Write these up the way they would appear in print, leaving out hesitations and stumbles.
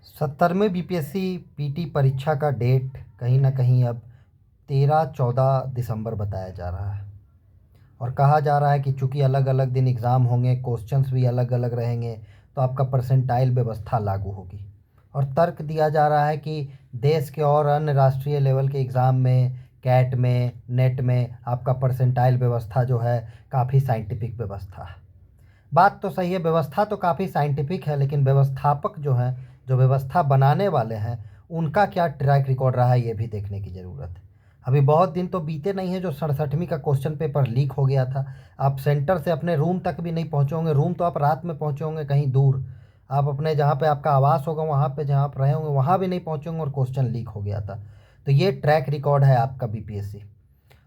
70वें BPSC PT परीक्षा का date कहीं ना कहीं अब 13-14 दिसंबर बताया जा रहा है। और कहा जा रहा है कि चूंकि अलग अलग दिन एग्ज़ाम होंगे, क्वेश्चंस भी अलग अलग रहेंगे, तो आपका परसेंटाइल व्यवस्था लागू होगी। और तर्क दिया जा रहा है कि देश के और अन्य राष्ट्रीय लेवल के एग्ज़ाम में, कैट में, नेट में आपका परसेंटाइल व्यवस्था जो है काफ़ी साइंटिफिक व्यवस्था है। बात तो सही है, व्यवस्था तो काफ़ी साइंटिफिक है, लेकिन व्यवस्थापक जो हैं, जो व्यवस्था बनाने वाले हैं, उनका क्या ट्रैक रिकॉर्ड रहा है ये भी देखने की ज़रूरत है। अभी बहुत दिन तो बीते नहीं हैं जो 67वीं का क्वेश्चन पेपर लीक हो गया था। आप सेंटर से अपने रूम तक भी नहीं पहुँचे होंगे, रूम तो आप रात में पहुँचे होंगे कहीं दूर। आप अपने जहाँ पे आपका आवास होगा वहाँ पे जहाँ आप रहे होंगे वहाँ भी नहीं पहुँचे होंगे और क्वेश्चन लीक हो गया था। तो ये ट्रैक रिकॉर्ड है आपका बीपीएससी।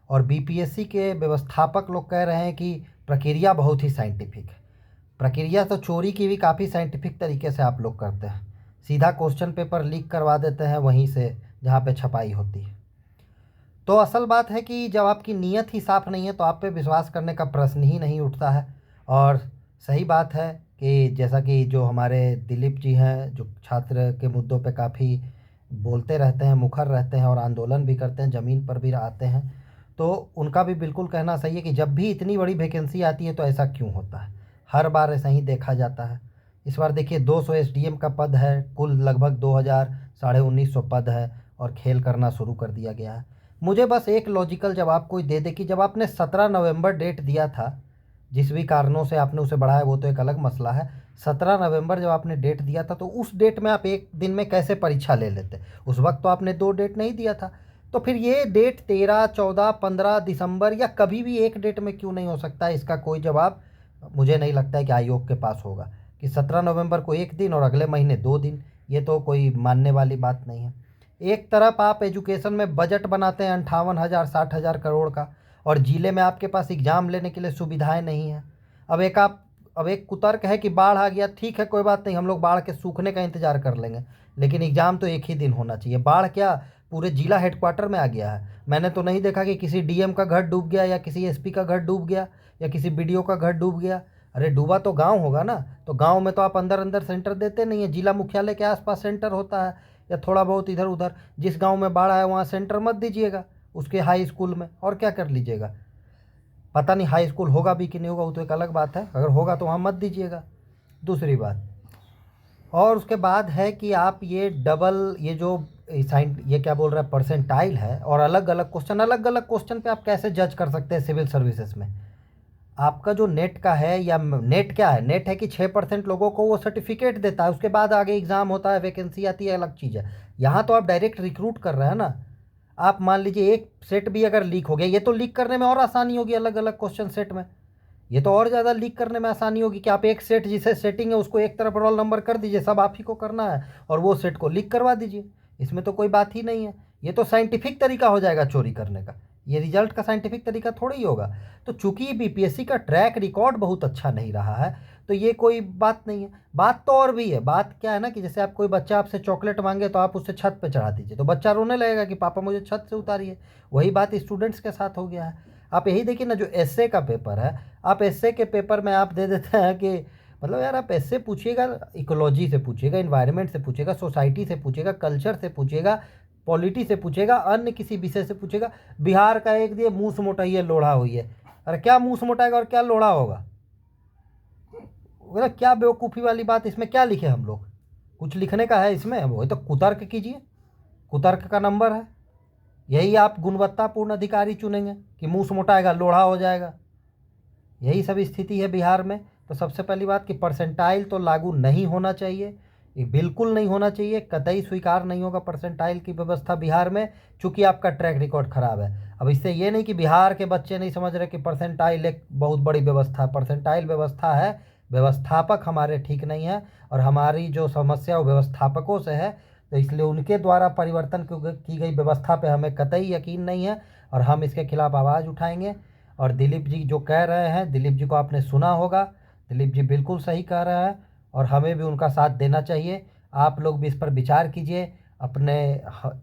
और बीपीएससी के व्यवस्थापक लोग कह रहे हैं कि प्रक्रिया बहुत ही साइंटिफिक है। प्रक्रिया तो चोरी की भी काफ़ी साइंटिफिक तरीके से आप लोग करते हैं। सीधा क्वेश्चन पेपर लीक करवा देते हैं वहीं से जहाँ पे छपाई होती है। तो असल बात है कि जब आपकी नीयत ही साफ़ नहीं है तो आप पे विश्वास करने का प्रश्न ही नहीं उठता है। और सही बात है कि जैसा कि जो हमारे दिलीप जी हैं, जो छात्र के मुद्दों पे काफ़ी बोलते रहते हैं, मुखर रहते हैं और आंदोलन भी करते हैं, ज़मीन पर भी आते हैं, तो उनका भी बिल्कुल कहना सही है कि जब भी इतनी बड़ी वैकेंसी आती है तो ऐसा क्यों होता है। हर बार ऐसा ही देखा जाता है। इस बार देखिए 200 एसडीएम का पद है, कुल लगभग 2000 साढ़े 1900 पद है और खेल करना शुरू कर दिया गया है। मुझे बस एक लॉजिकल जवाब कोई दे दे कि जब आपने 17 नवंबर डेट दिया था, जिस भी कारणों से आपने उसे बढ़ाया वो तो एक अलग मसला है। 17 नवंबर जब आपने डेट दिया था तो उस डेट में आप एक दिन में कैसे परीक्षा ले लेते? उस वक्त तो आपने दो डेट नहीं दिया था। तो फिर ये डेट 13, 14, 15 दिसंबर या कभी भी एक डेट में क्यों नहीं हो सकता है? इसका कोई जवाब मुझे नहीं लगता है कि आयोग के पास होगा कि 17 नवंबर को एक दिन और अगले महीने 2 दिन। ये तो कोई मानने वाली बात नहीं है। एक तरफ आप एजुकेशन में बजट बनाते हैं 58,000 60,000 करोड़ का, और जिले में आपके पास एग्ज़ाम लेने के लिए सुविधाएं नहीं हैं। अब एक कुतर्क है कि बाढ़ आ गया, ठीक है कोई बात नहीं, हम लोग बाढ़ के सूखने का इंतज़ार कर लेंगे, लेकिन एग्ज़ाम तो एक ही दिन होना चाहिए। बाढ़ क्या पूरे जिला हेडक्वार्टर में आ गया है? मैंने तो नहीं देखा कि किसी डीएम का घर डूब गया या किसी एसपी का घर डूब गया या किसी बीडीओ का घर डूब गया। अरे डूबा तो गांव होगा ना, तो गांव में तो आप अंदर अंदर सेंटर देते नहीं है, जिला मुख्यालय के आसपास सेंटर होता है या थोड़ा बहुत इधर उधर। जिस गांव में बाढ़ आया वहाँ सेंटर मत दीजिएगा, उसके हाई स्कूल में, और क्या कर लीजिएगा। पता नहीं हाई स्कूल होगा भी कि नहीं होगा, वो तो एक अलग बात है, अगर होगा तो वहाँ मत दीजिएगा। दूसरी बात, और उसके बाद है कि आप ये डबल ये जो साइन ये क्या बोल रहा है परसेंटाइल है, और अलग अलग क्वेश्चन पे आप कैसे जज कर सकते हैं सिविल सर्विसेज में? आपका जो नेट का है, या नेट क्या है, नेट है कि 6% लोगों को वो सर्टिफिकेट देता है, उसके बाद आगे एग्ज़ाम होता है, वैकेंसी आती है, अलग चीज़ है। यहाँ तो आप डायरेक्ट रिक्रूट कर रहे हैं ना। आप मान लीजिए एक सेट भी अगर लीक हो गया, ये तो लीक करने में और आसानी होगी अलग अलग क्वेश्चन सेट में। ये तो और ज़्यादा लीक करने में आसानी होगी कि आप एक सेट जिसे सेटिंग है उसको एक तरफ रोल नंबर कर दीजिए, सब आप ही को करना है, और वो सेट को लीक करवा दीजिए। इसमें तो कोई बात ही नहीं है। ये तो साइंटिफिक तरीका हो जाएगा चोरी करने का। ये रिजल्ट का साइंटिफिक तरीका थोड़ा ही होगा। तो चूंकि बीपीएससी का ट्रैक रिकॉर्ड बहुत अच्छा नहीं रहा है, तो ये कोई बात नहीं है। बात तो और भी है। बात क्या है ना कि जैसे आप कोई बच्चा आपसे चॉकलेट मांगे तो आप उससे छत पे चढ़ा दीजिए, तो बच्चा रोने लगेगा कि पापा मुझे छत से उतारिए। वही बात स्टूडेंट्स के साथ हो गया है। आप यही देखिए ना, जो एसए का पेपर है, आप एसए के पेपर में आप दे देते हैं कि मतलब यार आप एसए पूछिएगा, इकोलॉजी से पूछिएगा, इन्वायरमेंट से पूछिएगा, सोसाइटी से पूछिएगा, कल्चर से पूछिएगा, पॉलिटी से पूछेगा, अन्य किसी विषय से पूछेगा। बिहार का एक दिए मूस मोटाइए लोढ़ा हुई है। अरे क्या मूस मोटाएगा और क्या लोढ़ा होगा? मतलब क्या बेवकूफ़ी वाली बात, इसमें क्या लिखे हम लोग? कुछ लिखने का है इसमें? वही तो कुतर्क कीजिए, कुतर्क का नंबर है। यही आप गुणवत्तापूर्ण अधिकारी चुनेंगे कि मूस मोटाएगा लोढ़ा हो जाएगा? यही सब स्थिति है बिहार में। तो सबसे पहली बात कि परसेंटाइल तो लागू नहीं होना चाहिए, ये बिल्कुल नहीं होना चाहिए, कतई स्वीकार नहीं होगा परसेंटाइल की व्यवस्था बिहार में, चूंकि आपका ट्रैक रिकॉर्ड खराब है। अब इससे ये नहीं कि बिहार के बच्चे नहीं समझ रहे कि परसेंटाइल एक बहुत बड़ी व्यवस्था है। परसेंटाइल व्यवस्था है, व्यवस्थापक हमारे ठीक नहीं है, और हमारी जो समस्या वो व्यवस्थापकों से है। तो इसलिए उनके द्वारा परिवर्तन की गई व्यवस्था पे हमें कतई यकीन नहीं है, और हम इसके खिलाफ आवाज़ उठाएंगे। और दिलीप जी जो कह रहे हैं, दिलीप जी को आपने सुना होगा, दिलीप जी बिल्कुल सही कह रहे हैं, और हमें भी उनका साथ देना चाहिए। आप लोग भी इस पर विचार कीजिए, अपने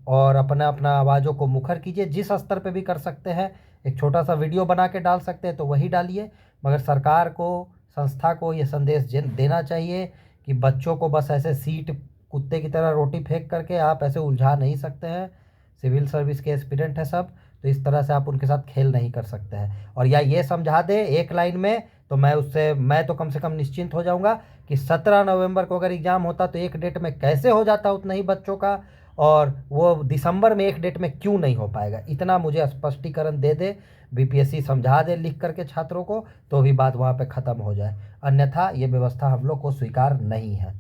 और अपना अपना आवाज़ों को मुखर कीजिए, जिस स्तर पे भी कर सकते हैं। एक छोटा सा वीडियो बना के डाल सकते हैं तो वही डालिए, मगर सरकार को, संस्था को ये संदेश देना चाहिए कि बच्चों को बस ऐसे सीट कुत्ते की तरह रोटी फेंक करके आप ऐसे उलझा नहीं सकते हैं। सिविल सर्विस के एस्पिरेंट है सब, तो इस तरह से आप उनके साथ खेल नहीं कर सकते हैं। और या ये समझा दे एक लाइन में, तो मैं तो कम से कम निश्चिंत हो जाऊंगा कि 17 नवंबर को अगर एग्ज़ाम होता तो एक डेट में कैसे हो जाता उतना ही बच्चों का, और वो दिसंबर में एक डेट में क्यों नहीं हो पाएगा, इतना मुझे स्पष्टीकरण दे दे, बीपीएससी समझा दे लिख करके छात्रों को, तो भी बात वहाँ पे ख़त्म हो जाए। अन्यथा ये व्यवस्था हम लोग को स्वीकार नहीं है।